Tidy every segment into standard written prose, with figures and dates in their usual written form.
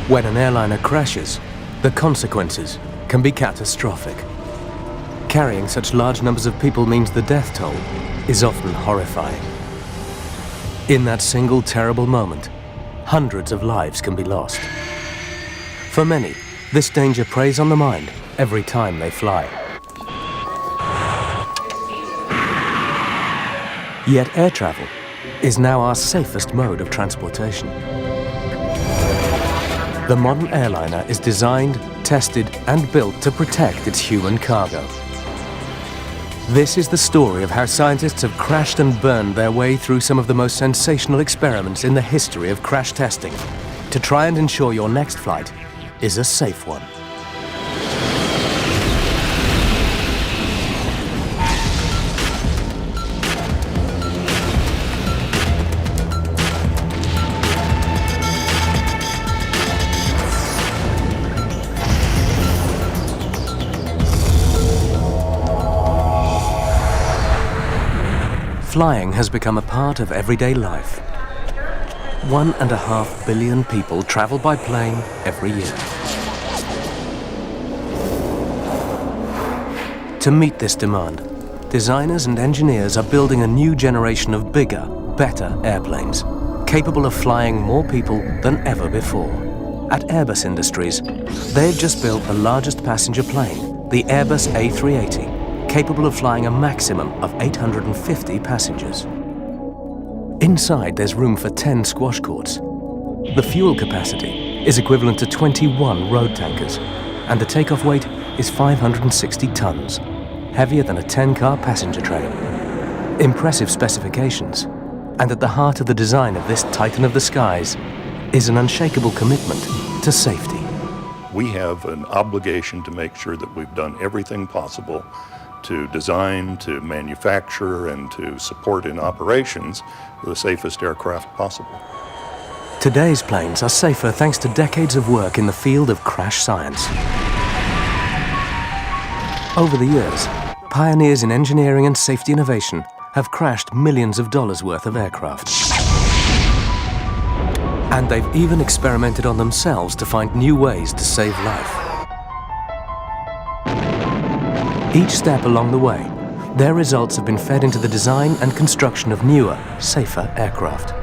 When an airliner crashes, the consequences can be catastrophic. Carrying such large numbers of people means the death toll is often horrifying. In that single terrible moment, hundreds of lives can be lost. For many, this danger preys on the mind every time they fly. Yet air travel is now our safest mode of transportation. The modern airliner is designed, tested, and built to protect its human cargo. This is the story of how scientists have crashed and burned their way through some of the most sensational experiments in the history of crash testing to try and ensure your next flight is a safe one. Flying has become a part of everyday life. 1.5 billion people travel by plane every year. To meet this demand, designers and engineers are building a new generation of bigger, better airplanes, capable of flying more people than ever before. At Airbus Industries, they've just built the largest passenger plane, the Airbus A380, capable of flying a maximum of 850 passengers. Inside, there's room for 10 squash courts. The fuel capacity is equivalent to 21 road tankers, and the takeoff weight is 560 tons, heavier than a 10-car passenger train. Impressive specifications, and at the heart of the design of this Titan of the skies is an unshakable commitment to safety. We have an obligation to make sure that we've done everything possible to design, to manufacture, and to support in operations the safest aircraft possible. Today's planes are safer thanks to decades of work in the field of crash science. Over the years, pioneers in engineering and safety innovation have crashed millions of dollars worth of aircraft. And they've even experimented on themselves to find new ways to save life. Each step along the way, their results have been fed into the design and construction of newer, safer aircraft.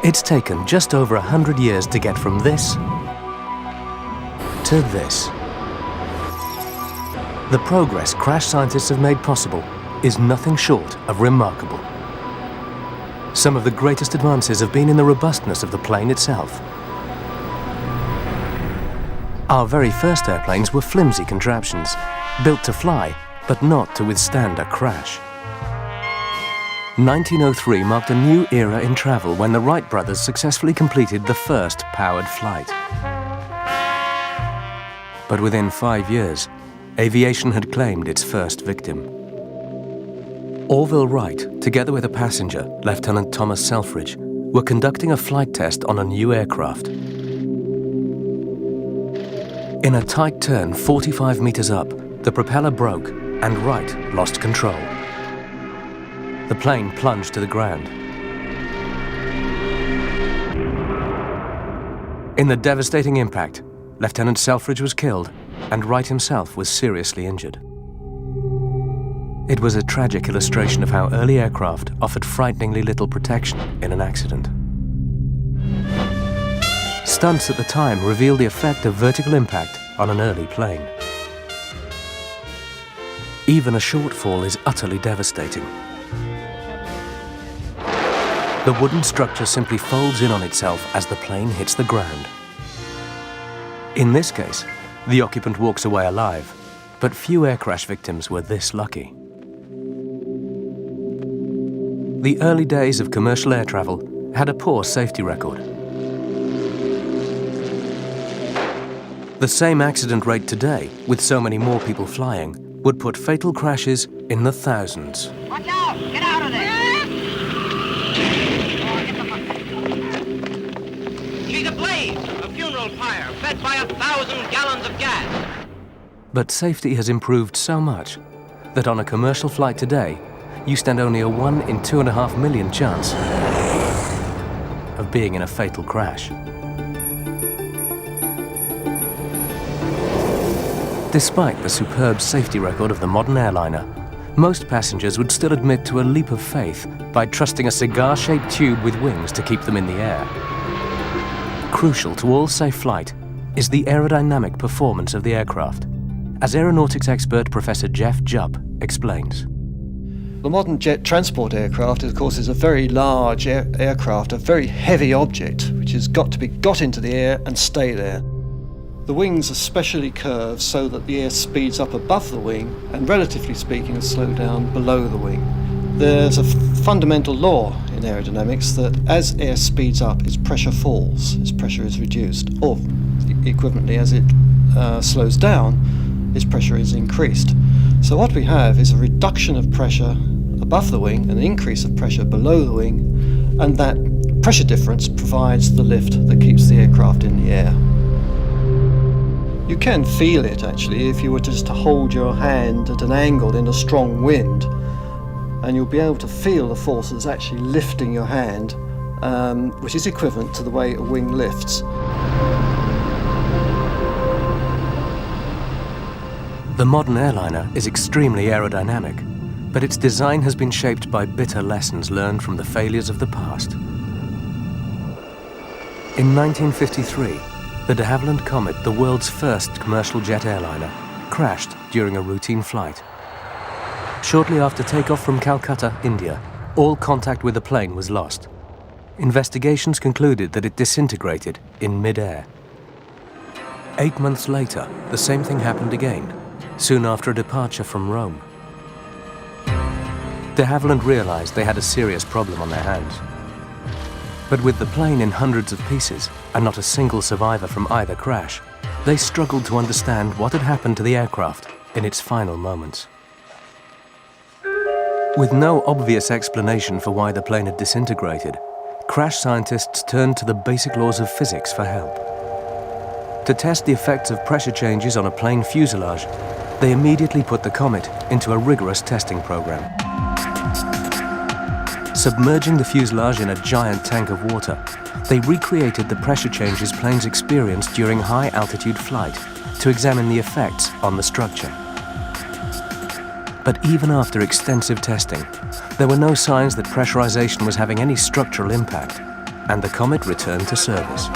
It's taken just over 100 years to get from this to this. The progress crash scientists have made possible is nothing short of remarkable. Some of the greatest advances have been in the robustness of the plane itself. Our very first airplanes were flimsy contraptions, built to fly, but not to withstand a crash. 1903 marked a new era in travel when the Wright brothers successfully completed the first powered flight. But within 5 years, aviation had claimed its first victim. Orville Wright, together with a passenger, Lieutenant Thomas Selfridge, were conducting a flight test on a new aircraft. In a tight turn 45 meters up, the propeller broke and Wright lost control. The plane plunged to the ground. In the devastating impact, Lieutenant Selfridge was killed and Wright himself was seriously injured. It was a tragic illustration of how early aircraft offered frighteningly little protection in an accident. Stunts at the time revealed the effect of vertical impact on an early plane. Even a short fall is utterly devastating. The wooden structure simply folds in on itself as the plane hits the ground. In this case, the occupant walks away alive, but few air crash victims were this lucky. The early days of commercial air travel had a poor safety record. The same accident rate today, with so many more people flying, would put fatal crashes in the thousands. Watch out! Get out of there! She's ablaze! A funeral pyre fed by 1,000 gallons of gas! But safety has improved so much that on a commercial flight today, you stand only a 1 in 2.5 million chance of being in a fatal crash. Despite the superb safety record of the modern airliner, most passengers would still admit to a leap of faith by trusting a cigar-shaped tube with wings to keep them in the air. Crucial to all safe flight is the aerodynamic performance of the aircraft, as aeronautics expert Professor Jeff Jupp explains. The modern jet transport aircraft, of course, is a very large aircraft, a very heavy object, which has got to be got into the air and stay there. The wings are specially curved so that the air speeds up above the wing and, relatively speaking, slow down below the wing. There's a fundamental law in aerodynamics that as air speeds up, its pressure falls, its pressure is reduced, or equivalently, as it slows down, its pressure is increased. So what we have is a reduction of pressure above the wing, an increase of pressure below the wing, and that pressure difference provides the lift that keeps the aircraft in the air. You can feel it, actually, if you were just to hold your hand at an angle in a strong wind, and you'll be able to feel the forces actually lifting your hand, which is equivalent to the way a wing lifts. The modern airliner is extremely aerodynamic, but its design has been shaped by bitter lessons learned from the failures of the past. In 1953, the de Havilland Comet, the world's first commercial jet airliner, crashed during a routine flight. Shortly after takeoff from Calcutta, India, all contact with the plane was lost. Investigations concluded that it disintegrated in mid-air. 8 months later, the same thing happened again, soon after a departure from Rome. De Havilland realized they had a serious problem on their hands. But with the plane in hundreds of pieces and not a single survivor from either crash, they struggled to understand what had happened to the aircraft in its final moments. With no obvious explanation for why the plane had disintegrated, crash scientists turned to the basic laws of physics for help. To test the effects of pressure changes on a plane fuselage, they immediately put the Comet into a rigorous testing program. Submerging the fuselage in a giant tank of water, they recreated the pressure changes planes experienced during high-altitude flight to examine the effects on the structure. But even after extensive testing, there were no signs that pressurization was having any structural impact, and the Comet returned to service.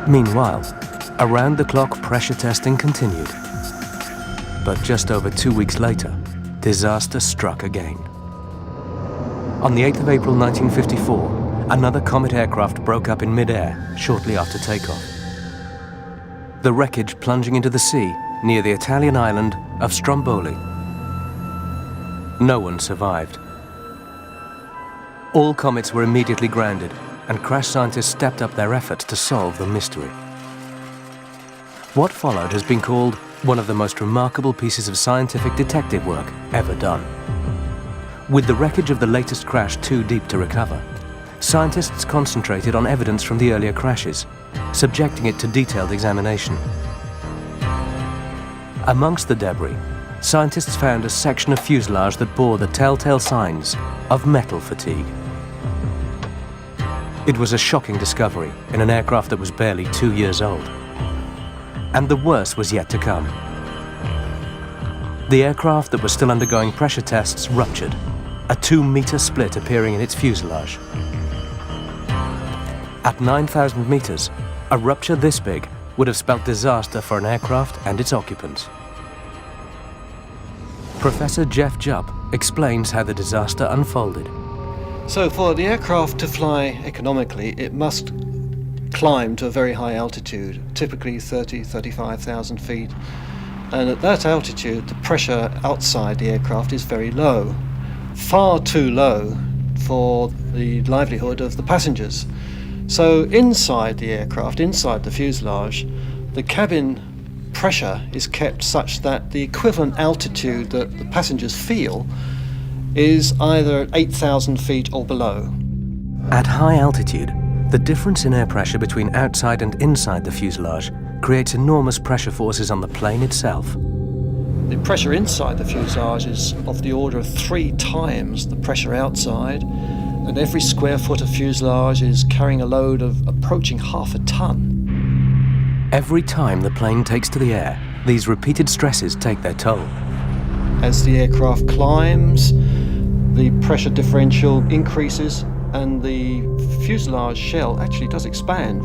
Meanwhile, around-the-clock pressure testing continued. But just over 2 weeks later, disaster struck again. On the 8th of April 1954, another Comet aircraft broke up in mid-air shortly after takeoff. The wreckage plunging into the sea near the Italian island of Stromboli. No one survived. All Comets were immediately grounded, and crash scientists stepped up their efforts to solve the mystery. What followed has been called one of the most remarkable pieces of scientific detective work ever done. With the wreckage of the latest crash too deep to recover, scientists concentrated on evidence from the earlier crashes, subjecting it to detailed examination. Amongst the debris, scientists found a section of fuselage that bore the telltale signs of metal fatigue. It was a shocking discovery in an aircraft that was barely 2 years old. And the worst was yet to come. The aircraft that was still undergoing pressure tests ruptured, a 2-meter split appearing in its fuselage. At 9,000 meters, a rupture this big would have spelt disaster for an aircraft and its occupants. Professor Jeff Jupp explains how the disaster unfolded. So for the aircraft to fly economically, it must climb to a very high altitude, typically 35,000 feet. And at that altitude, the pressure outside the aircraft is very low, far too low for the livelihood of the passengers. So inside the aircraft, inside the fuselage, the cabin pressure is kept such that the equivalent altitude that the passengers feel is either at 8,000 feet or below. At high altitude, the difference in air pressure between outside and inside the fuselage creates enormous pressure forces on the plane itself. The pressure inside the fuselage is of the order of 3 times the pressure outside, and every square foot of fuselage is carrying a load of approaching half a ton. Every time the plane takes to the air, these repeated stresses take their toll. As the aircraft climbs, the pressure differential increases and the fuselage shell actually does expand.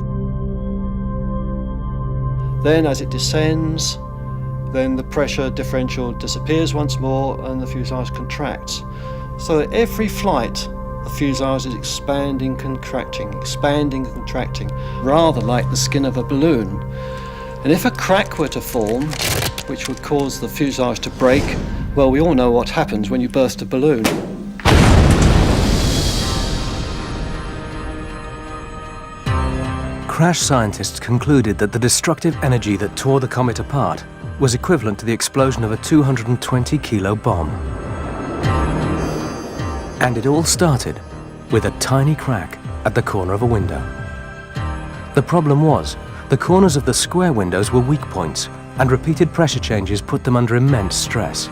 Then as it descends, then the pressure differential disappears once more and the fuselage contracts. So at every flight, the fuselage is expanding, contracting, rather like the skin of a balloon. And if a crack were to form, which would cause the fuselage to break, well, we all know what happens when you burst a balloon. Crash scientists concluded that the destructive energy that tore the comet apart was equivalent to the explosion of a 220-kilo bomb. And it all started with a tiny crack at the corner of a window. The problem was, the corners of the square windows were weak points, and repeated pressure changes put them under immense stress.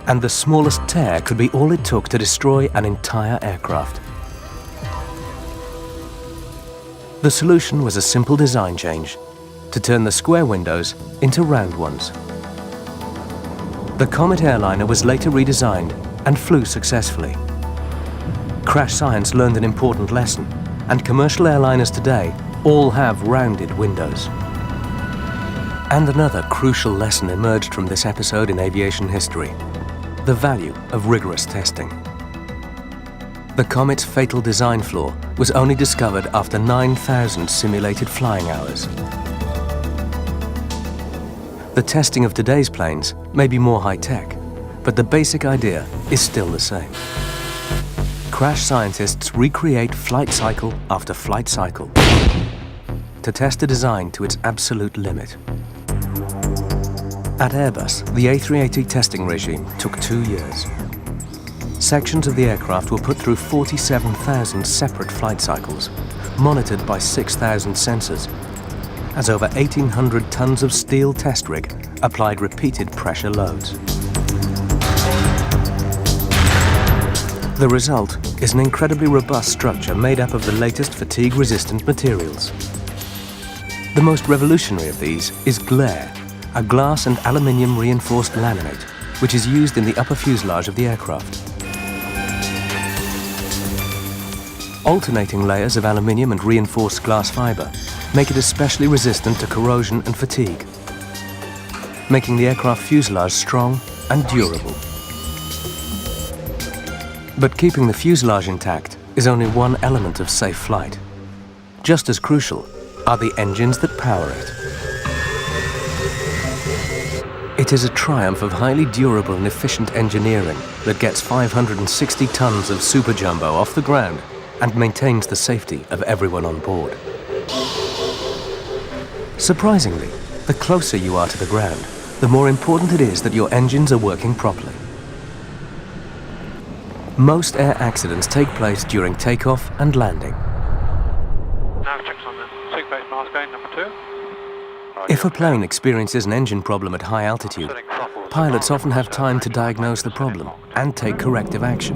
And the smallest tear could be all it took to destroy an entire aircraft. The solution was a simple design change, to turn the square windows into round ones. The Comet airliner was later redesigned and flew successfully. Crash science learned an important lesson, and commercial airliners today all have rounded windows. And another crucial lesson emerged from this episode in aviation history: the value of rigorous testing. The Comet's fatal design flaw was only discovered after 9,000 simulated flying hours. The testing of today's planes may be more high-tech, but the basic idea is still the same. Crash scientists recreate flight cycle after flight cycle to test a design to its absolute limit. At Airbus, the A380 testing regime took 2 years. Sections of the aircraft were put through 47,000 separate flight cycles, monitored by 6,000 sensors, as over 1,800 tons of steel test rig applied repeated pressure loads. The result is an incredibly robust structure made up of the latest fatigue-resistant materials. The most revolutionary of these is Glare, a glass and aluminium reinforced laminate, which is used in the upper fuselage of the aircraft. Alternating layers of aluminium and reinforced glass fiber make it especially resistant to corrosion and fatigue, making the aircraft fuselage strong and durable. But keeping the fuselage intact is only one element of safe flight. Just as crucial are the engines that power it. It is a triumph of highly durable and efficient engineering that gets 560 tons of Super Jumbo off the ground and maintains the safety of everyone on board. Surprisingly, the closer you are to the ground, the more important it is that your engines are working properly. Most air accidents take place during takeoff and landing. Now checks on the sig base mask going, number 2. If a plane experiences an engine problem at high altitude, pilots often have time to diagnose the problem and take corrective action.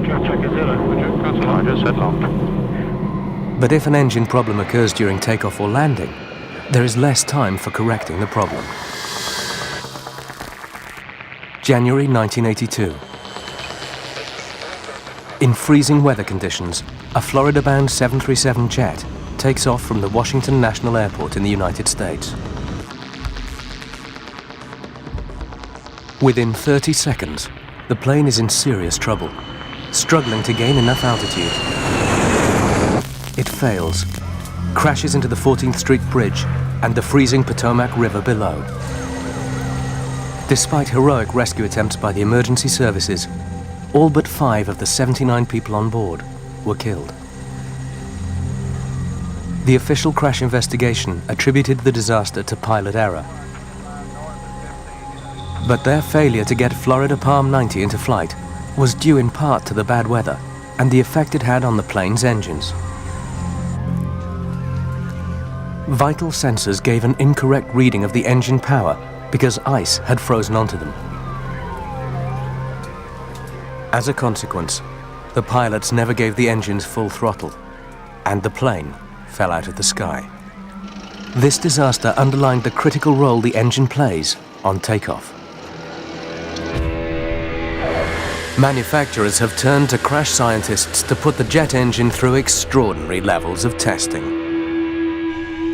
Check is 0, would you? I just said locked. But if an engine problem occurs during takeoff or landing, there is less time for correcting the problem. January 1982. In freezing weather conditions, a Florida-bound 737 jet takes off from the Washington National Airport in the United States. Within 30 seconds, the plane is in serious trouble, struggling to gain enough altitude. It fails, crashes into the 14th Street Bridge and the freezing Potomac River below. Despite heroic rescue attempts by the emergency services, all but 5 of the 79 people on board were killed. The official crash investigation attributed the disaster to pilot error. But their failure to get Florida Palm 90 into flight was due in part to the bad weather and the effect it had on the plane's engines. Vital sensors gave an incorrect reading of the engine power because ice had frozen onto them. As a consequence, the pilots never gave the engines full throttle, and the plane fell out of the sky. This disaster underlined the critical role the engine plays on takeoff. Manufacturers have turned to crash scientists to put the jet engine through extraordinary levels of testing.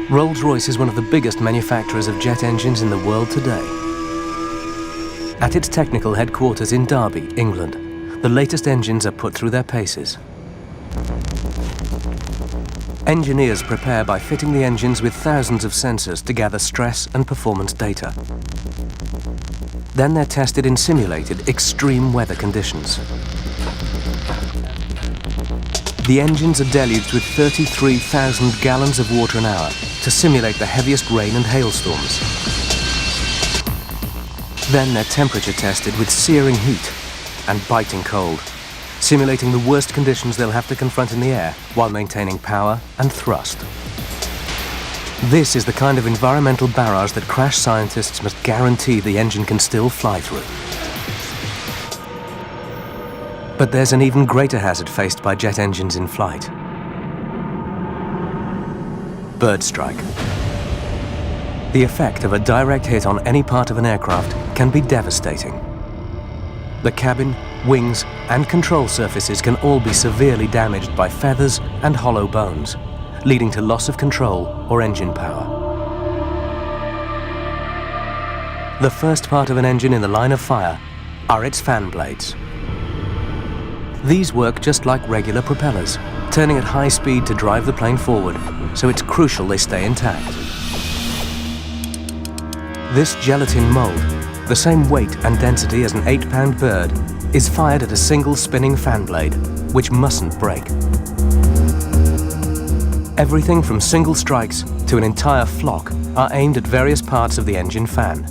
Rolls-Royce is one of the biggest manufacturers of jet engines in the world today. At its technical headquarters in Derby, England, the latest engines are put through their paces. Engineers prepare by fitting the engines with thousands of sensors to gather stress and performance data. Then they're tested in simulated extreme weather conditions. The engines are deluged with 33,000 gallons of water an hour to simulate the heaviest rain and hailstorms. Then they're temperature tested with searing heat and biting cold, simulating the worst conditions they'll have to confront in the air while maintaining power and thrust. This is the kind of environmental barrage that crash scientists must guarantee the engine can still fly through. But there's an even greater hazard faced by jet engines in flight. Bird strike. The effect of a direct hit on any part of an aircraft can be devastating. The cabin, wings, and control surfaces can all be severely damaged by feathers and hollow bones, leading to loss of control or engine power. The first part of an engine in the line of fire are its fan blades. These work just like regular propellers, turning at high speed to drive the plane forward, so it's crucial they stay intact. This gelatin mold, the same weight and density as an 8-pound bird, is fired at a single spinning fan blade, which mustn't break. Everything from single strikes to an entire flock are aimed at various parts of the engine fan.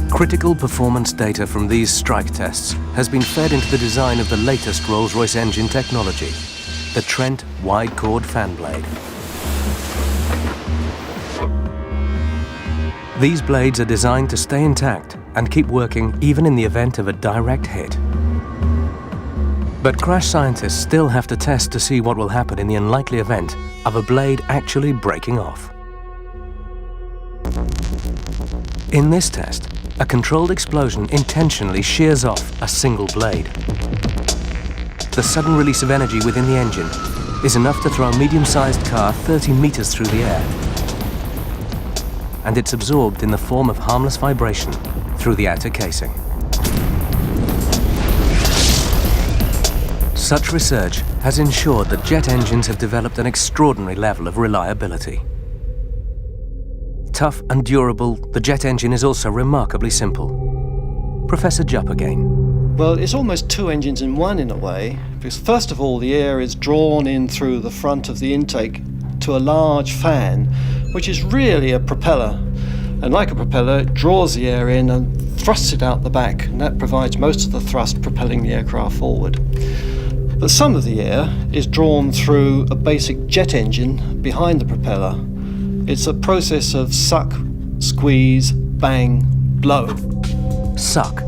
Critical performance data from these strike tests has been fed into the design of the latest Rolls-Royce engine technology, the Trent Wide Chord Fan Blade. These blades are designed to stay intact and keep working even in the event of a direct hit. But crash scientists still have to test to see what will happen in the unlikely event of a blade actually breaking off. In this test, a controlled explosion intentionally shears off a single blade. The sudden release of energy within the engine is enough to throw a medium-sized car 30 meters through the air. And it's absorbed in the form of harmless vibration through the outer casing. Such research has ensured that jet engines have developed an extraordinary level of reliability. Tough and durable, the jet engine is also remarkably simple. Professor Jupp again. Well, it's almost two engines in one in a way, because first of all the air is drawn in through the front of the intake to a large fan, which is really a propeller. And like a propeller, it draws the air in and thrusts it out the back, and that provides most of the thrust propelling the aircraft forward. But some of the air is drawn through a basic jet engine behind the propeller. It's a process of suck, squeeze, bang, blow. Suck.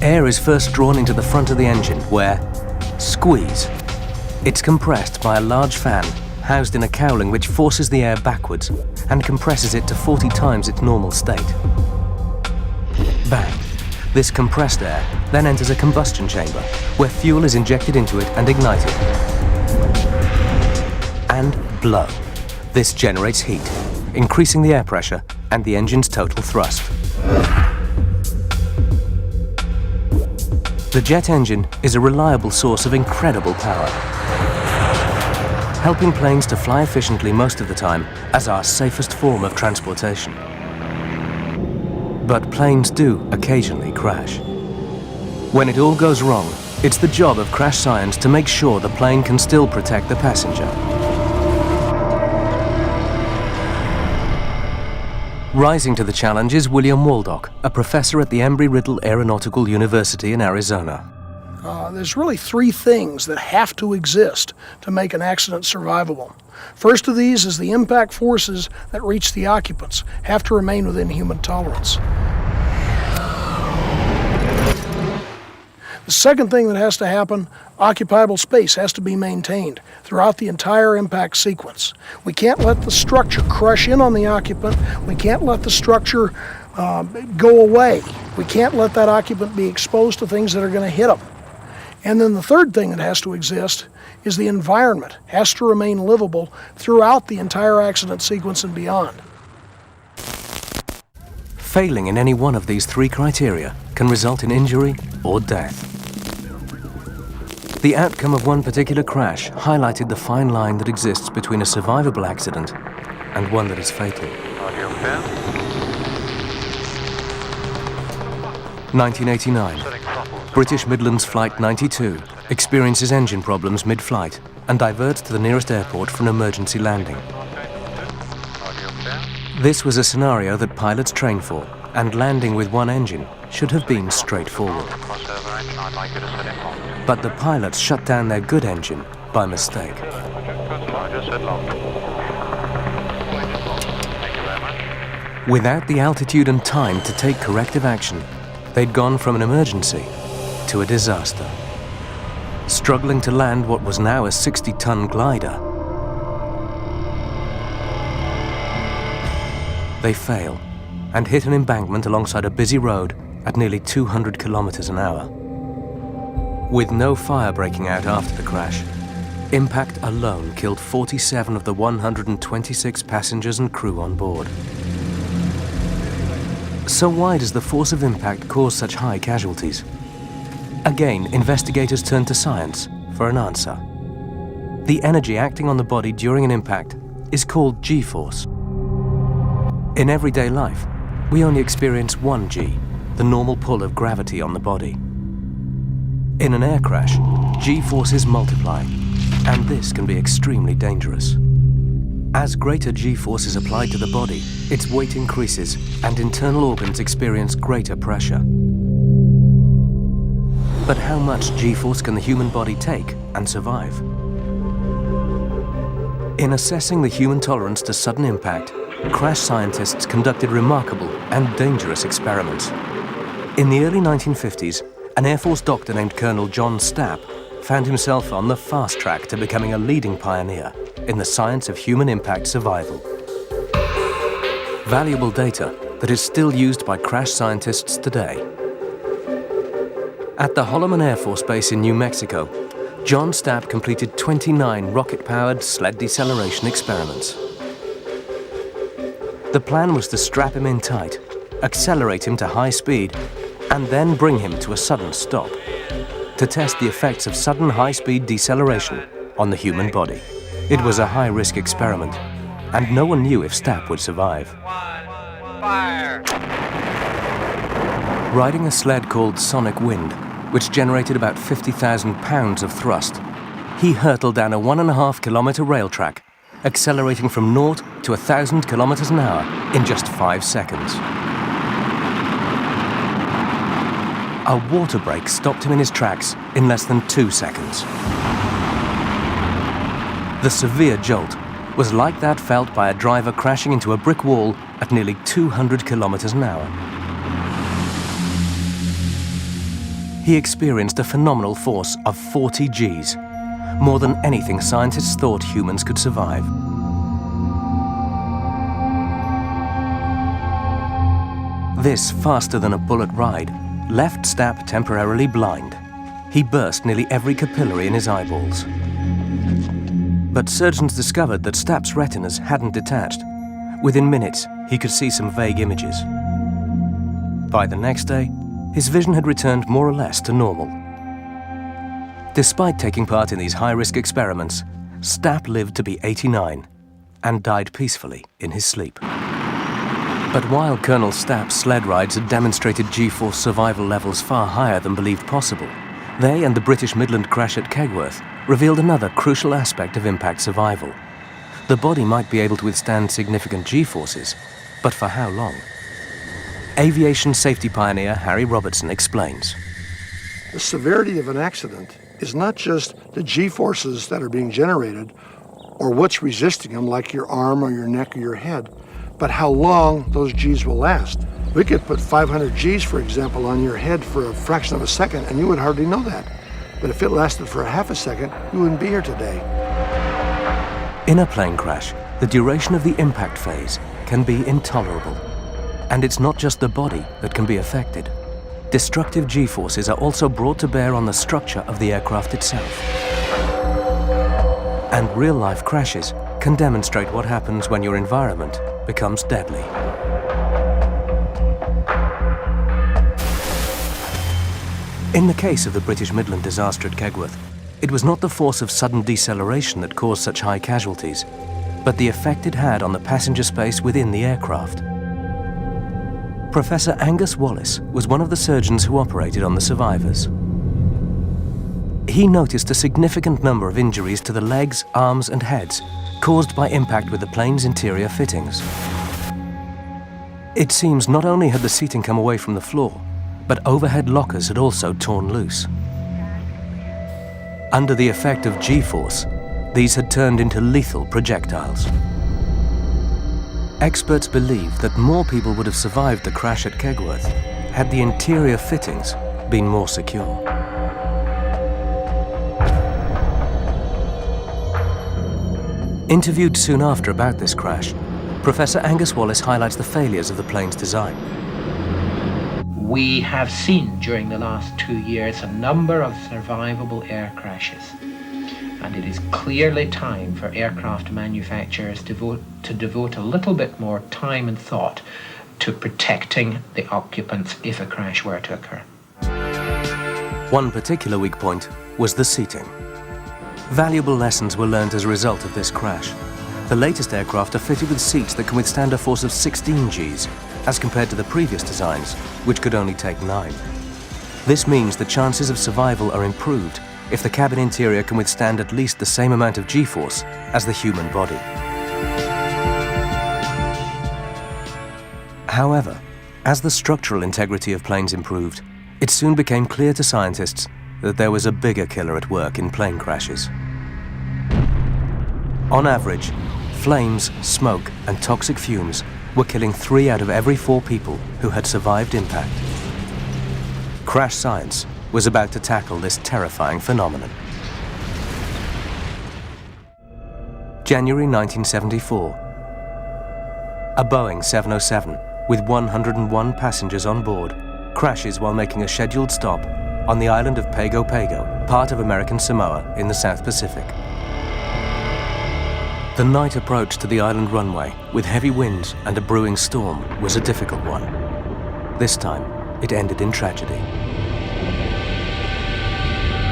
Air is first drawn into the front of the engine, where squeeze. It's compressed by a large fan housed in a cowling which forces the air backwards and compresses it to 40 times its normal state. Bang. This compressed air then enters a combustion chamber where fuel is injected into it and ignited. And blow. This generates heat, increasing the air pressure and the engine's total thrust. The jet engine is a reliable source of incredible power, helping planes to fly efficiently most of the time as our safest form of transportation. But planes do occasionally crash. When it all goes wrong, it's the job of crash science to make sure the plane can still protect the passenger. Rising to the challenge is William Waldock, a professor at the Embry-Riddle Aeronautical University in Arizona. There's really three things that have to exist to make an accident survivable. First of these is the impact forces that reach the occupants have to remain within human tolerance. The second thing that has to happen, occupiable space has to be maintained throughout the entire impact sequence. We can't let the structure crush in on the occupant. We can't let the structure go away. We can't let that occupant be exposed to things that are going to hit them. And then the third thing that has to exist is the environment has to remain livable throughout the entire accident sequence and beyond. Failing in any one of these three criteria can result in injury or death. The outcome of one particular crash highlighted the fine line that exists between a survivable accident and one that is fatal. 1989. British Midlands Flight 92 experiences engine problems mid-flight and diverts to the nearest airport for an emergency landing. This was a scenario that pilots train for, and landing with one engine should have been straightforward. But the pilots shut down their good engine by mistake. Without the altitude and time to take corrective action, they'd gone from an emergency to a disaster. Struggling to land what was now a 60-ton glider, they fail and hit an embankment alongside a busy road at nearly 200 kilometers an hour. With no fire breaking out after the crash, impact alone killed 47 of the 126 passengers and crew on board. So why does the force of impact cause such high casualties? Again, investigators turn to science for an answer. The energy acting on the body during an impact is called G-force. In everyday life, we only experience one G, the normal pull of gravity on the body. In an air crash, G-forces multiply, and this can be extremely dangerous. As greater G-force is applied to the body, its weight increases and internal organs experience greater pressure. But how much G-force can the human body take and survive? In assessing the human tolerance to sudden impact, crash scientists conducted remarkable and dangerous experiments. In the early 1950s, an Air Force doctor named Colonel John Stapp found himself on the fast track to becoming a leading pioneer in the science of human impact survival. Valuable data that is still used by crash scientists today. At the Holloman Air Force Base in New Mexico, John Stapp completed 29 rocket-powered sled deceleration experiments. The plan was to strap him in tight, accelerate him to high speed, and then bring him to a sudden stop to test the effects of sudden high-speed deceleration on the human body. It was a high-risk experiment, and no one knew if Stapp would survive. Fire! Riding a sled called Sonic Wind, which generated about 50,000 pounds of thrust, he hurtled down a 1.5-kilometer rail track, accelerating from 0 to 1,000 kilometers an hour in just 5 seconds. A water break stopped him in his tracks in less than 2 seconds. The severe jolt was like that felt by a driver crashing into a brick wall at nearly 200 kilometers an hour. He experienced a phenomenal force of 40 Gs, more than anything scientists thought humans could survive. This faster-than-a-bullet ride left Stapp temporarily blind. He burst nearly every capillary in his eyeballs. But surgeons discovered that Stapp's retinas hadn't detached. Within minutes, he could see some vague images. By the next day, his vision had returned more or less to normal. Despite taking part in these high-risk experiments, Stapp lived to be 89 and died peacefully in his sleep. But while Colonel Stapp's sled rides had demonstrated G-force survival levels far higher than believed possible, they and the British Midland crash at Kegworth revealed another crucial aspect of impact survival. The body might be able to withstand significant G-forces, but for how long? Aviation safety pioneer Harry Robertson explains. The severity of an accident is not just the G-forces that are being generated or what's resisting them, like your arm or your neck or your head, but how long those Gs will last. We could put 500 Gs, for example, on your head for a fraction of a second, and you would hardly know that. But if it lasted for a half a second, you wouldn't be here today. In a plane crash, the duration of the impact phase can be intolerable. And it's not just the body that can be affected. Destructive G-forces are also brought to bear on the structure of the aircraft itself. And real-life crashes can demonstrate what happens when your environment becomes deadly. In the case of the British Midland disaster at Kegworth, it was not the force of sudden deceleration that caused such high casualties, but the effect it had on the passenger space within the aircraft. Professor Angus Wallace was one of the surgeons who operated on the survivors. He noticed a significant number of injuries to the legs, arms and heads caused by impact with the plane's interior fittings. It seems not only had the seating come away from the floor, but overhead lockers had also torn loose. Under the effect of G-force, these had turned into lethal projectiles. Experts believe that more people would have survived the crash at Kegworth had the interior fittings been more secure. Interviewed soon after about this crash, Professor Angus Wallace highlights the failures of the plane's design. We have seen during the last 2 years a number of survivable air crashes, and it is clearly time for aircraft manufacturers to devote a little bit more time and thought to protecting the occupants if a crash were to occur. One particular weak point was the seating. Valuable lessons were learned as a result of this crash. The latest aircraft are fitted with seats that can withstand a force of 16 Gs, as compared to the previous designs, which could only take 9. This means the chances of survival are improved if the cabin interior can withstand at least the same amount of G-force as the human body. However, as the structural integrity of planes improved, it soon became clear to scientists that there was a bigger killer at work in plane crashes. On average, flames, smoke, and toxic fumes were killing 3 out of every 4 people who had survived impact. Crash science was about to tackle this terrifying phenomenon. January 1974. A Boeing 707 with 101 passengers on board crashes while making a scheduled stop on the island of Pago Pago, part of American Samoa in the South Pacific. The night approach to the island runway with heavy winds and a brewing storm was a difficult one. This time, it ended in tragedy.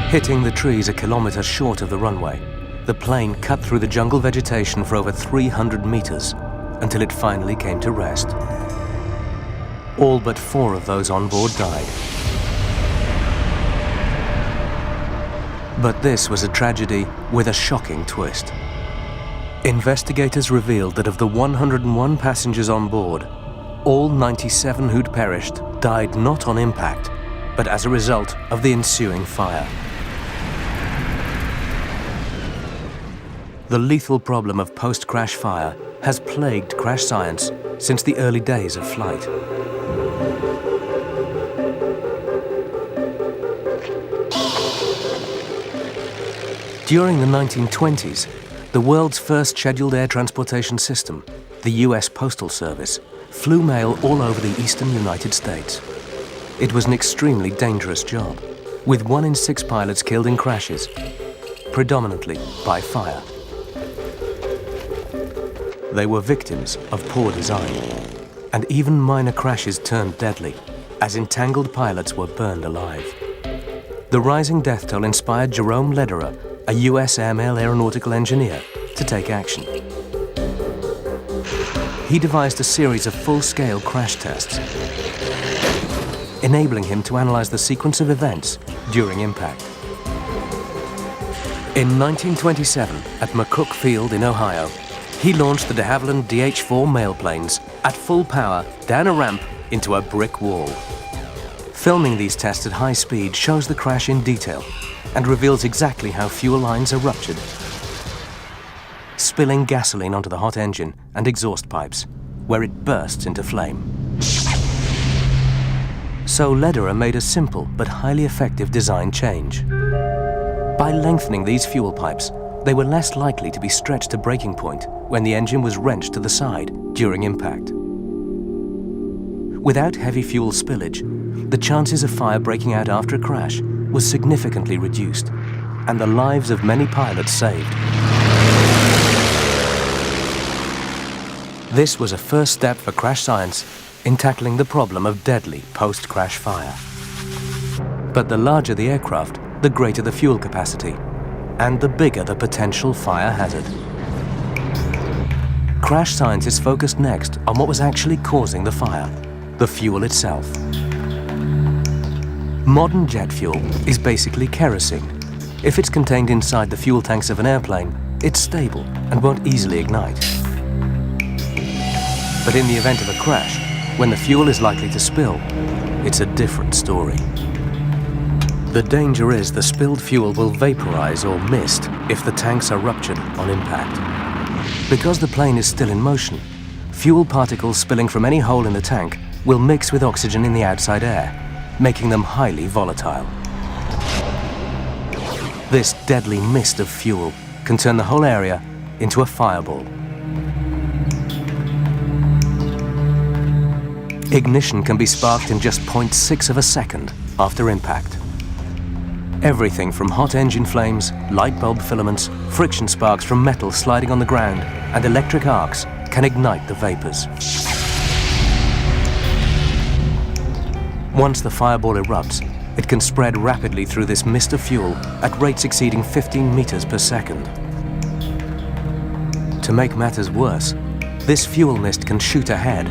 Hitting the trees a kilometer short of the runway, the plane cut through the jungle vegetation for over 300 meters until it finally came to rest. All but 4 of those on board died. But this was a tragedy with a shocking twist. Investigators revealed that of the 101 passengers on board, all 97 who'd perished died not on impact, but as a result of the ensuing fire. The lethal problem of post-crash fire has plagued crash science since the early days of flight. During the 1920s, the world's first scheduled air transportation system, the US Postal Service, flew mail all over the eastern United States. It was an extremely dangerous job, with 1 in 6 pilots killed in crashes, predominantly by fire. They were victims of poor design, and even minor crashes turned deadly, as entangled pilots were burned alive. The rising death toll inspired Jerome Lederer, a US airmail aeronautical engineer, to take action. He devised a series of full-scale crash tests, enabling him to analyze the sequence of events during impact. In 1927, at McCook Field in Ohio, he launched the de Havilland DH-4 mail planes at full power down a ramp into a brick wall. Filming these tests at high speed shows the crash in detail and reveals exactly how fuel lines are ruptured, spilling gasoline onto the hot engine and exhaust pipes, where it bursts into flame. So Lederer made a simple but highly effective design change. By lengthening these fuel pipes, they were less likely to be stretched to breaking point when the engine was wrenched to the side during impact. Without heavy fuel spillage, the chances of fire breaking out after a crash was significantly reduced, and the lives of many pilots saved. This was a first step for crash science in tackling the problem of deadly post-crash fire. But the larger the aircraft, the greater the fuel capacity, and the bigger the potential fire hazard. Crash scientists focused next on what was actually causing the fire, the fuel itself. Modern jet fuel is basically kerosene. If it's contained inside the fuel tanks of an airplane, it's stable and won't easily ignite. But in the event of a crash, when the fuel is likely to spill, it's a different story. The danger is the spilled fuel will vaporize or mist if the tanks are ruptured on impact. Because the plane is still in motion, fuel particles spilling from any hole in the tank will mix with oxygen in the outside air, making them highly volatile. This deadly mist of fuel can turn the whole area into a fireball. Ignition can be sparked in just 0.6 of a second after impact. Everything from hot engine flames, light bulb filaments, friction sparks from metal sliding on the ground, and electric arcs can ignite the vapors. Once the fireball erupts, it can spread rapidly through this mist of fuel at rates exceeding 15 meters per second. To make matters worse, this fuel mist can shoot ahead,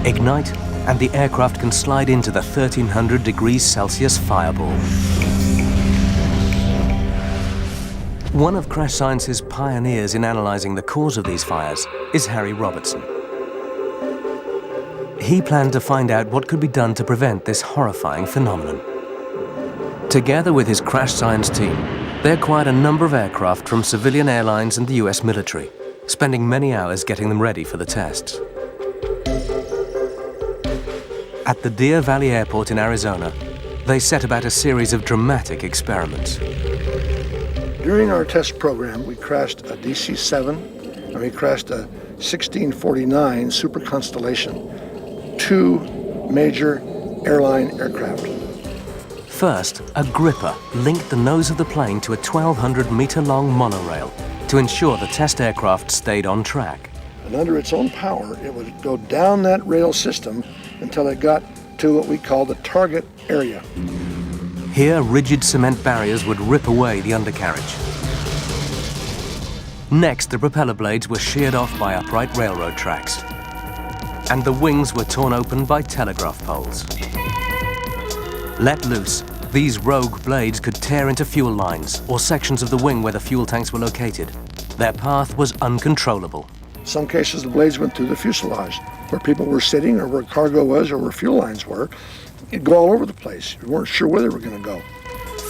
ignite, and the aircraft can slide into the 1300 degrees Celsius fireball. One of crash science's pioneers in analyzing the cause of these fires is Harry Robertson. He planned to find out what could be done to prevent this horrifying phenomenon. Together with his crash science team, they acquired a number of aircraft from civilian airlines and the US military, spending many hours getting them ready for the tests. At the Deer Valley Airport in Arizona, they set about a series of dramatic experiments. During our test program, we crashed a DC-7 and we crashed a 1649 Super Constellation, two major airline aircraft. First, a gripper linked the nose of the plane to a 1,200-meter-long monorail to ensure the test aircraft stayed on track. And under its own power, it would go down that rail system until it got to what we call the target area. Here, rigid cement barriers would rip away the undercarriage. Next, the propeller blades were sheared off by upright railroad tracks, and the wings were torn open by telegraph poles. Let loose, these rogue blades could tear into fuel lines or sections of the wing where the fuel tanks were located. Their path was uncontrollable. In some cases, the blades went through the fuselage, where people were sitting or where cargo was or where fuel lines were. It'd go all over the place. We weren't sure where they were going to go.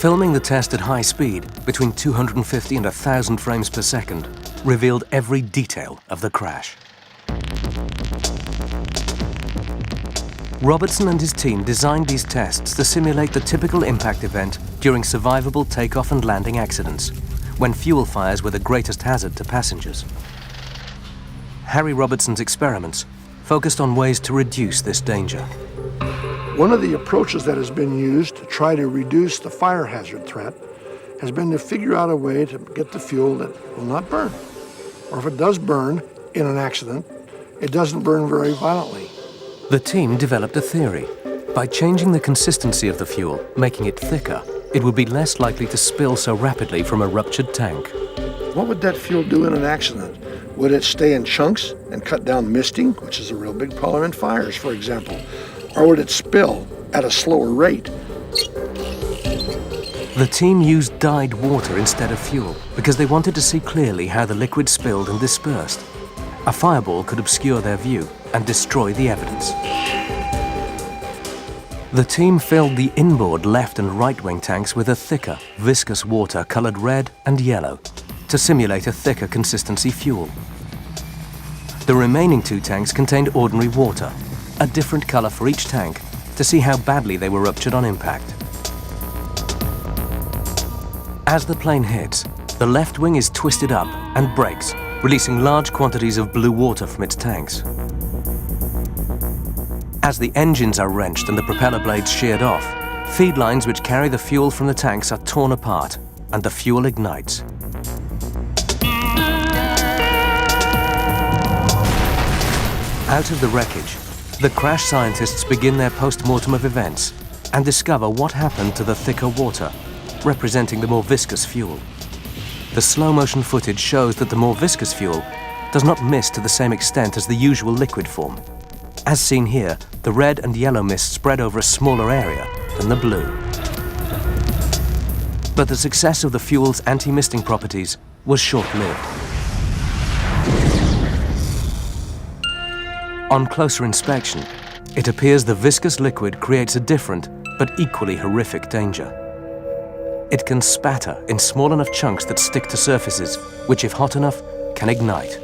Filming the test at high speed, between 250 and 1,000 frames per second, revealed every detail of the crash. Robertson and his team designed these tests to simulate the typical impact event during survivable takeoff and landing accidents, when fuel fires were the greatest hazard to passengers. Harry Robertson's experiments focused on ways to reduce this danger. One of the approaches that has been used to try to reduce the fire hazard threat has been to figure out a way to get the fuel that will not burn. Or if it does burn in an accident, it doesn't burn very violently. The team developed a theory. By changing the consistency of the fuel, making it thicker, it would be less likely to spill so rapidly from a ruptured tank. What would that fuel do in an accident? Would it stay in chunks and cut down misting, which is a real big problem in fires, for example? Or would it spill at a slower rate? The team used dyed water instead of fuel because they wanted to see clearly how the liquid spilled and dispersed. A fireball could obscure their view and destroy the evidence. The team filled the inboard left and right wing tanks with a thicker, viscous water colored red and yellow to simulate a thicker consistency fuel. The remaining 2 tanks contained ordinary water, a different color for each tank, to see how badly they were ruptured on impact. As the plane hits, the left wing is twisted up and breaks, releasing large quantities of blue water from its tanks. As the engines are wrenched and the propeller blades sheared off, feed lines which carry the fuel from the tanks are torn apart and the fuel ignites. Out of the wreckage, the crash scientists begin their post-mortem of events and discover what happened to the thicker water, representing the more viscous fuel. The slow-motion footage shows that the more viscous fuel does not mist to the same extent as the usual liquid form. As seen here, the red and yellow mist spread over a smaller area than the blue. But the success of the fuel's anti-misting properties was short-lived. On closer inspection, it appears the viscous liquid creates a different but equally horrific danger. It can spatter in small enough chunks that stick to surfaces, which, if hot enough, can ignite.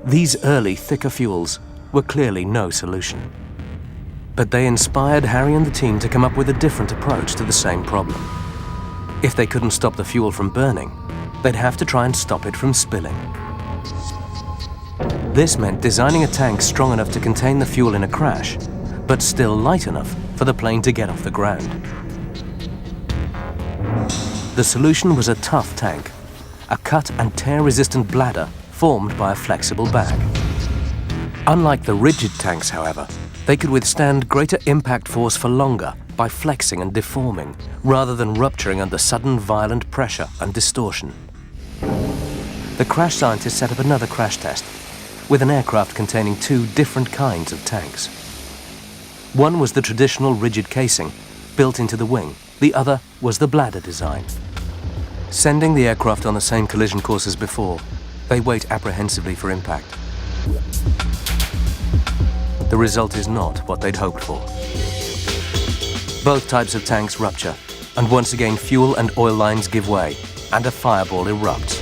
These early, thicker fuels were clearly no solution. But they inspired Harry and the team to come up with a different approach to the same problem. If they couldn't stop the fuel from burning, they'd have to try and stop it from spilling. This meant designing a tank strong enough to contain the fuel in a crash, but still light enough for the plane to get off the ground. The solution was a tough tank, a cut and tear-resistant bladder formed by a flexible bag. Unlike the rigid tanks, however, they could withstand greater impact force for longer by flexing and deforming, rather than rupturing under sudden violent pressure and distortion. The crash scientists set up another crash test, with an aircraft containing 2 different kinds of tanks. One was the traditional rigid casing, built into the wing. The other was the bladder design. Sending the aircraft on the same collision course as before, they wait apprehensively for impact. The result is not what they'd hoped for. Both types of tanks rupture, and once again fuel and oil lines give way, and a fireball erupts.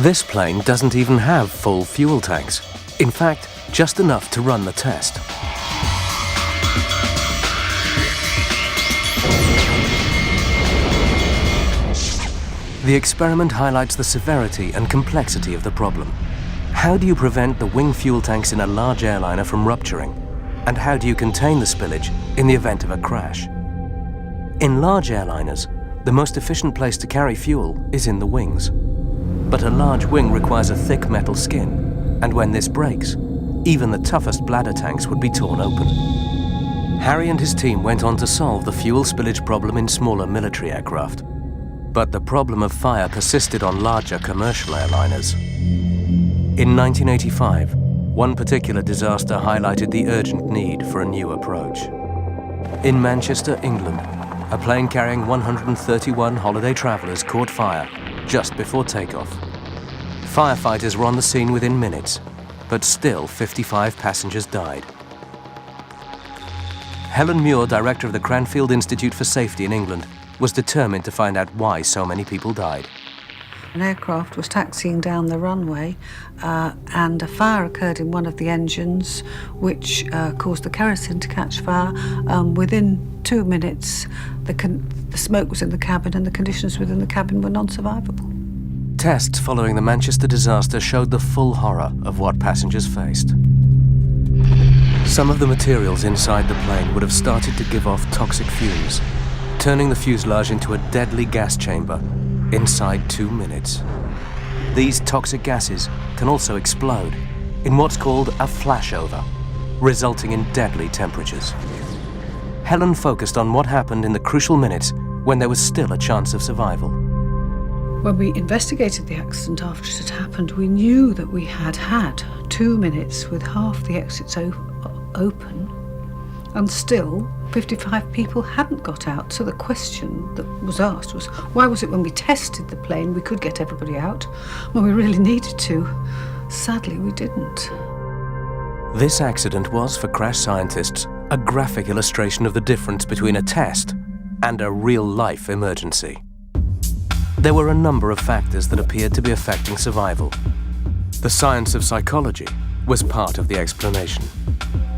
This plane doesn't even have full fuel tanks. In fact, just enough to run the test. The experiment highlights the severity and complexity of the problem. How do you prevent the wing fuel tanks in a large airliner from rupturing? And how do you contain the spillage in the event of a crash? In large airliners, the most efficient place to carry fuel is in the wings. But a large wing requires a thick metal skin, and when this breaks, even the toughest bladder tanks would be torn open. Harry and his team went on to solve the fuel spillage problem in smaller military aircraft. But the problem of fire persisted on larger commercial airliners. In 1985, one particular disaster highlighted the urgent need for a new approach. In Manchester, England, a plane carrying 131 holiday travelers caught fire just before takeoff. Firefighters were on the scene within minutes, but still 55 passengers died. Helen Muir, director of the Cranfield Institute for Safety in England, was determined to find out why so many people died. An aircraft was taxiing down the runway and a fire occurred in one of the engines, which caused the kerosene to catch fire. Within 2 minutes, the smoke was in the cabin and the conditions within the cabin were non-survivable. Tests following the Manchester disaster showed the full horror of what passengers faced. Some of the materials inside the plane would have started to give off toxic fumes, turning the fuselage into a deadly gas chamber inside 2 minutes. These toxic gases can also explode in what's called a flashover, resulting in deadly temperatures. Helen focused on what happened in the crucial minutes when there was still a chance of survival. When we investigated the accident after it had happened, we knew that we had had 2 minutes with half the exits open, and still 55 people hadn't got out. So the question that was asked was, why was it when we tested the plane we could get everybody out when we really needed to? Sadly, we didn't. This accident was, for crash scientists, a graphic illustration of the difference between a test and a real-life emergency. There were a number of factors that appeared to be affecting survival. The science of psychology was part of the explanation.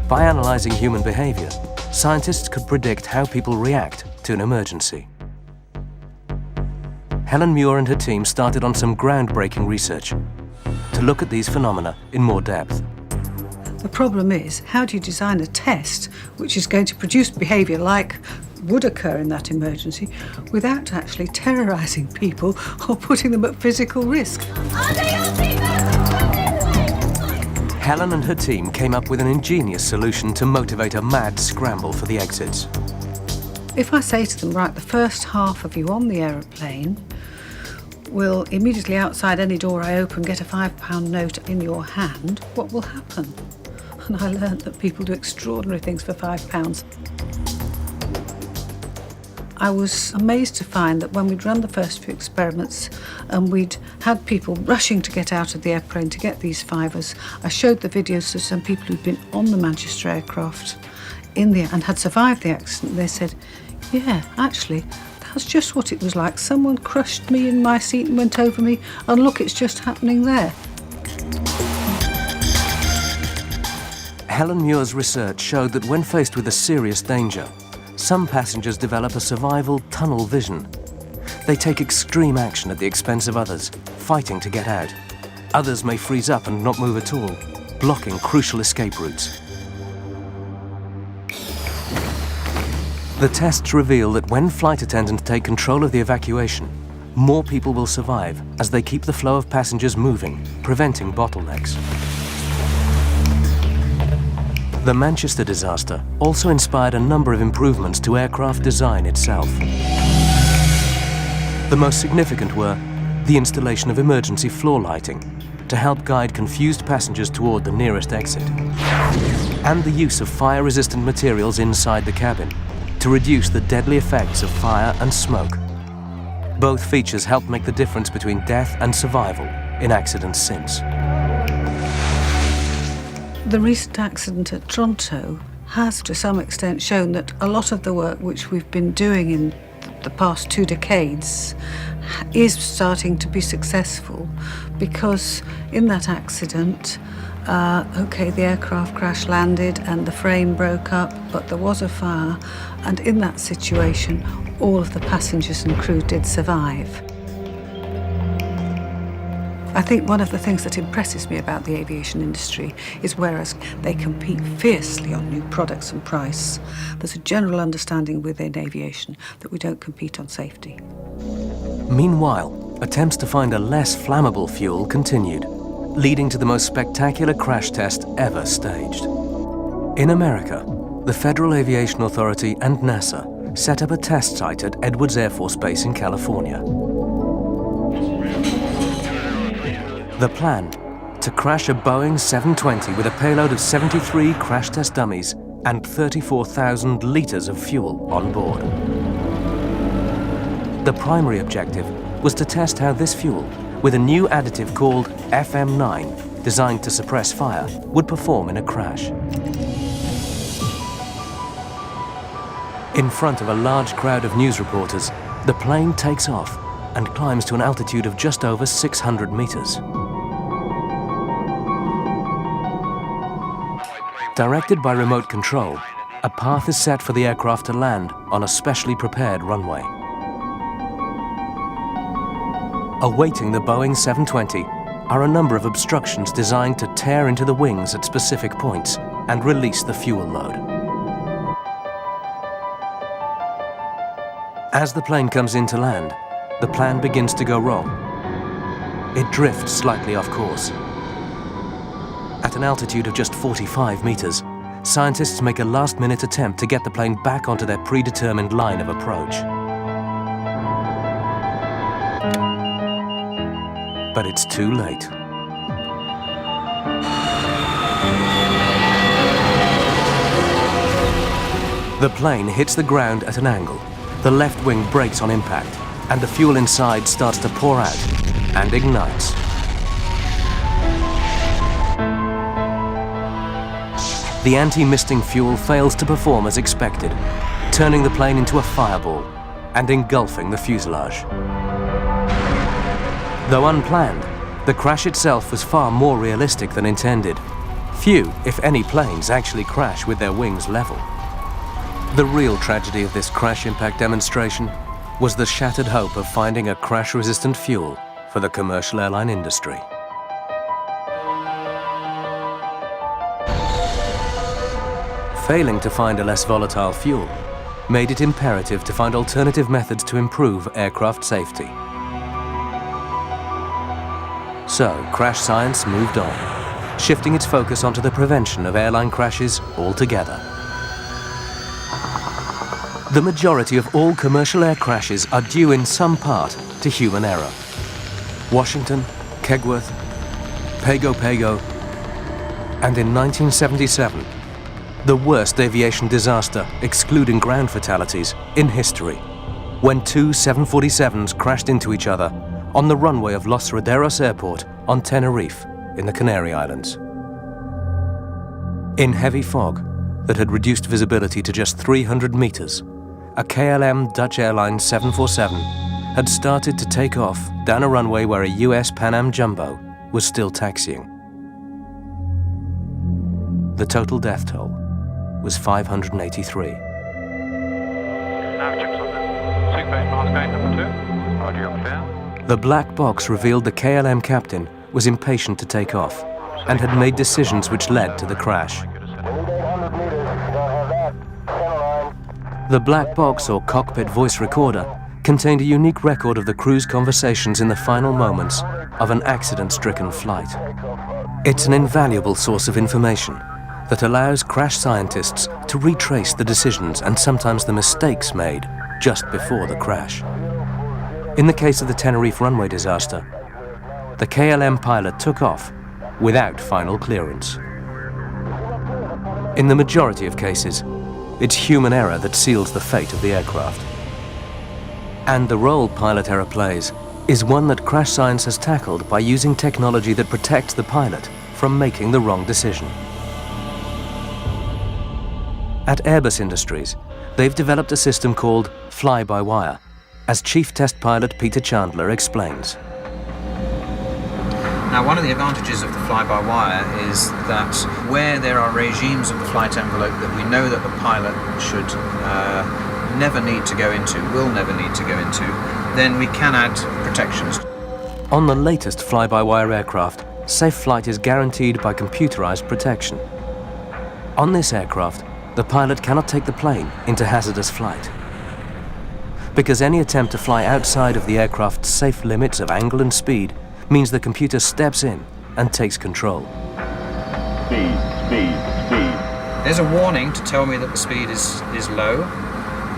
By analyzing human behavior, scientists could predict how people react to an emergency. Helen Muir and her team started on some groundbreaking research to look at these phenomena in more depth. The problem is, how do you design a test which is going to produce behaviour like would occur in that emergency without actually terrorising people or putting them at physical risk? Helen and her team came up with an ingenious solution to motivate a mad scramble for the exits. If I say to them, right, the first half of you on the aeroplane will immediately outside any door I open get a £5 note in your hand, what will happen? And I learned that people do extraordinary things for £5. I was amazed to find that when we'd run the first few experiments and we'd had people rushing to get out of the airplane to get these fivers, I showed the videos to some people who'd been on the Manchester aircraft and had survived the accident. They said, yeah, actually, that's just what it was like. Someone crushed me in my seat and went over me, and look, it's just happening there. Helen Muir's research showed that when faced with a serious danger, some passengers develop a survival tunnel vision. They take extreme action at the expense of others, fighting to get out. Others may freeze up and not move at all, blocking crucial escape routes. The tests reveal that when flight attendants take control of the evacuation, more people will survive as they keep the flow of passengers moving, preventing bottlenecks. The Manchester disaster also inspired a number of improvements to aircraft design itself. The most significant were the installation of emergency floor lighting to help guide confused passengers toward the nearest exit, and the use of fire-resistant materials inside the cabin to reduce the deadly effects of fire and smoke. Both features helped make the difference between death and survival in accidents since. The recent accident at Toronto has to some extent shown that a lot of the work which we've been doing in the past 2 decades is starting to be successful, because in that accident, the aircraft crash landed and the frame broke up, but there was a fire, and in that situation, all of the passengers and crew did survive. I think one of the things that impresses me about the aviation industry is whereas they compete fiercely on new products and price, there's a general understanding within aviation that we don't compete on safety. Meanwhile, attempts to find a less flammable fuel continued, leading to the most spectacular crash test ever staged. In America, the Federal Aviation Authority and NASA set up a test site at Edwards Air Force Base in California. The plan, to crash a Boeing 720 with a payload of 73 crash test dummies and 34,000 litres of fuel on board. The primary objective was to test how this fuel, with a new additive called FM9, designed to suppress fire, would perform in a crash. In front of a large crowd of news reporters, the plane takes off and climbs to an altitude of just over 600 meters. Directed by remote control, a path is set for the aircraft to land on a specially prepared runway. Awaiting the Boeing 720 are a number of obstructions designed to tear into the wings at specific points and release the fuel load. As the plane comes in to land, the plan begins to go wrong. It drifts slightly off course. At an altitude of just 45 meters, scientists make a last-minute attempt to get the plane back onto their predetermined line of approach. But it's too late. The plane hits the ground at an angle. The left wing brakes on impact, and the fuel inside starts to pour out and ignites. the anti-misting fuel fails to perform as expected, turning the plane into a fireball and engulfing the fuselage. Though unplanned, the crash itself was far more realistic than intended. Few, if any, planes actually crash with their wings level. The real tragedy of this crash impact demonstration was the shattered hope of finding a crash-resistant fuel for the commercial airline industry. Failing to find a less volatile fuel made it imperative to find alternative methods to improve aircraft safety. So, crash science moved on, shifting its focus onto the prevention of airline crashes altogether. The majority of all commercial air crashes are due in some part to human error. Washington, Kegworth, Pago Pago, and in 1977, the worst aviation disaster, excluding ground fatalities, in history, when two 747s crashed into each other on the runway of Los Roderos Airport on Tenerife in the Canary Islands. In heavy fog that had reduced visibility to just 300 meters, a KLM Dutch Airlines 747 had started to take off down a runway where a US Pan Am Jumbo was still taxiing. The total death toll was 583. Nav checks on the 6 base mask gain number 2. Roger, you're clear. The black box revealed the KLM captain was impatient to take off and had made decisions which led to the crash. The black box, or cockpit voice recorder, contained a unique record of the crew's conversations in the final moments of an accident-stricken flight. It's an invaluable source of information that allows crash scientists to retrace the decisions and sometimes the mistakes made just before the crash. In the case of the Tenerife runway disaster, the KLM pilot took off without final clearance. In the majority of cases, it's human error that seals the fate of the aircraft. And the role pilot error plays is one that crash science has tackled by using technology that protects the pilot from making the wrong decision. At Airbus Industries, they've developed a system called fly-by-wire, as Chief Test Pilot Peter Chandler explains. Now, one of the advantages of the fly-by-wire is that where there are regimes of the flight envelope that we know that the pilot should never need to go into, will never need to go into, then we can add protections. On the latest fly-by-wire aircraft, safe flight is guaranteed by computerized protection. On this aircraft, the pilot cannot take the plane into hazardous flight, because any attempt to fly outside of the aircraft's safe limits of angle and speed means the computer steps in and takes control. Speed, speed, speed. There's a warning to tell me that the speed is low.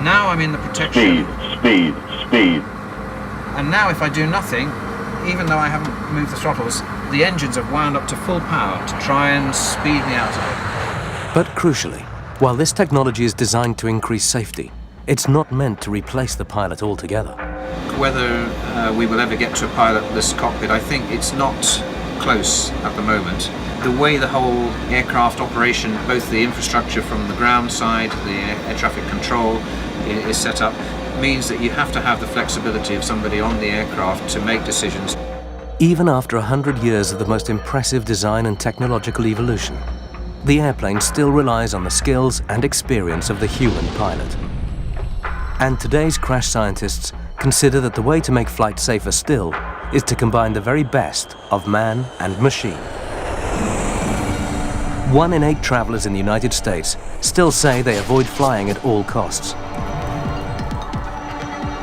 Now I'm in the protection. Speed, speed, speed. And now if I do nothing, even though I haven't moved the throttles, the engines have wound up to full power to try and speed me out of it. But crucially, while this technology is designed to increase safety, it's not meant to replace the pilot altogether. Whether we will ever get to a pilotless cockpit, I think it's not close at the moment. The way the whole aircraft operation, both the infrastructure from the ground side, the air traffic control is set up, means that you have to have the flexibility of somebody on the aircraft to make decisions. Even after 100 years of the most impressive design and technological evolution, the airplane still relies on the skills and experience of the human pilot. And today's crash scientists consider that the way to make flight safer still is to combine the very best of man and machine. 1 in 8 travelers in the United States still say they avoid flying at all costs.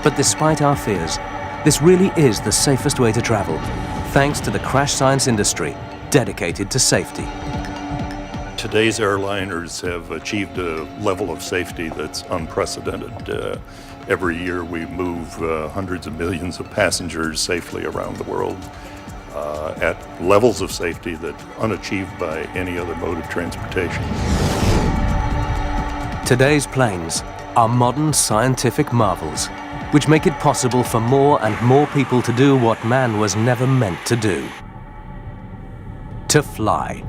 But despite our fears, this really is the safest way to travel, thanks to the crash science industry dedicated to safety. Today's airliners have achieved a level of safety that's unprecedented. Every year we move hundreds of millions of passengers safely around the world at levels of safety that are unachieved by any other mode of transportation. Today's planes are modern scientific marvels, which make it possible for more and more people to do what man was never meant to do: to fly.